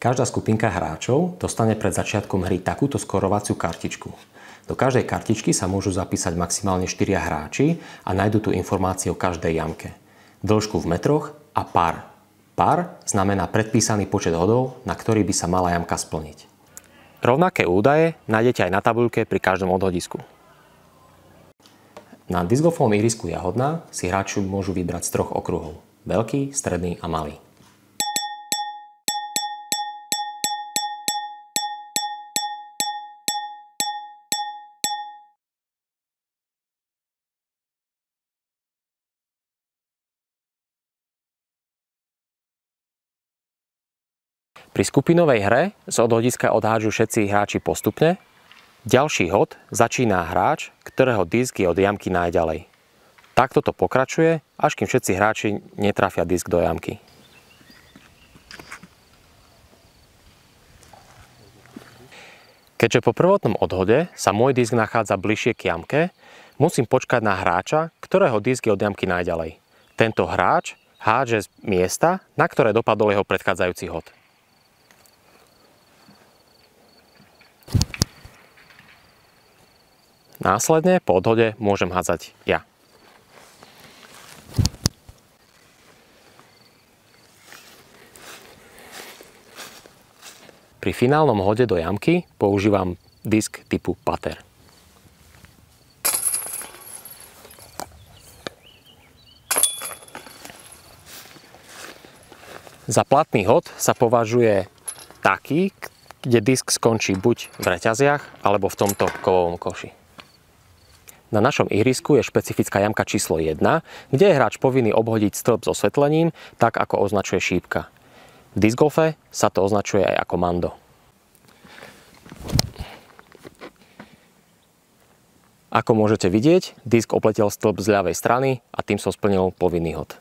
Každá skupinka hráčov dostane pred začiatkom hry takúto skorovaciu kartičku. Do každej kartičky sa môžu zapísať maximálne 4 hráči a nájdú tu informácie o každej jamke. Dĺžku v metroch a par. Par znamená predpísaný počet hodov, na ktorý by sa mala jamka splniť. Rovnaké údaje nájdete aj na tabuľke pri každom odhodisku. Na discgolfovom ihrisku Jahodná si hráči môžu vybrať z 3 okruhov. Veľký, stredný a malý. Pri skupinovej hre z odhodiska odhádžu všetci hráči postupne. Ďalší hod začína hráč, ktorého disk je od jamky najďalej. Takto to pokračuje, až kým všetci hráči netrafia disk do jamky. Keďže po prvotnom odhode sa môj disk nachádza bližšie k jamke, musím počkať na hráča, ktorého disk je od jamky najďalej. Tento hráč hádže z miesta, na ktoré dopadol jeho predchádzajúci hod. Následne po odhode môžem hádzať ja. Pri finálnom hode do jamky používam disk typu putter. Za platný hod sa považuje taký, kde disk skončí buď v reťaziach, alebo v tomto kovovom koši. Na našom ihrisku je špecifická jamka číslo 1, kde je hráč povinný obhodiť stĺp s osvetlením, tak ako označuje šípka. V discgolfe sa to označuje aj ako mando. Ako môžete vidieť, disk opletel stĺp z ľavej strany a tým som splnil povinný hod.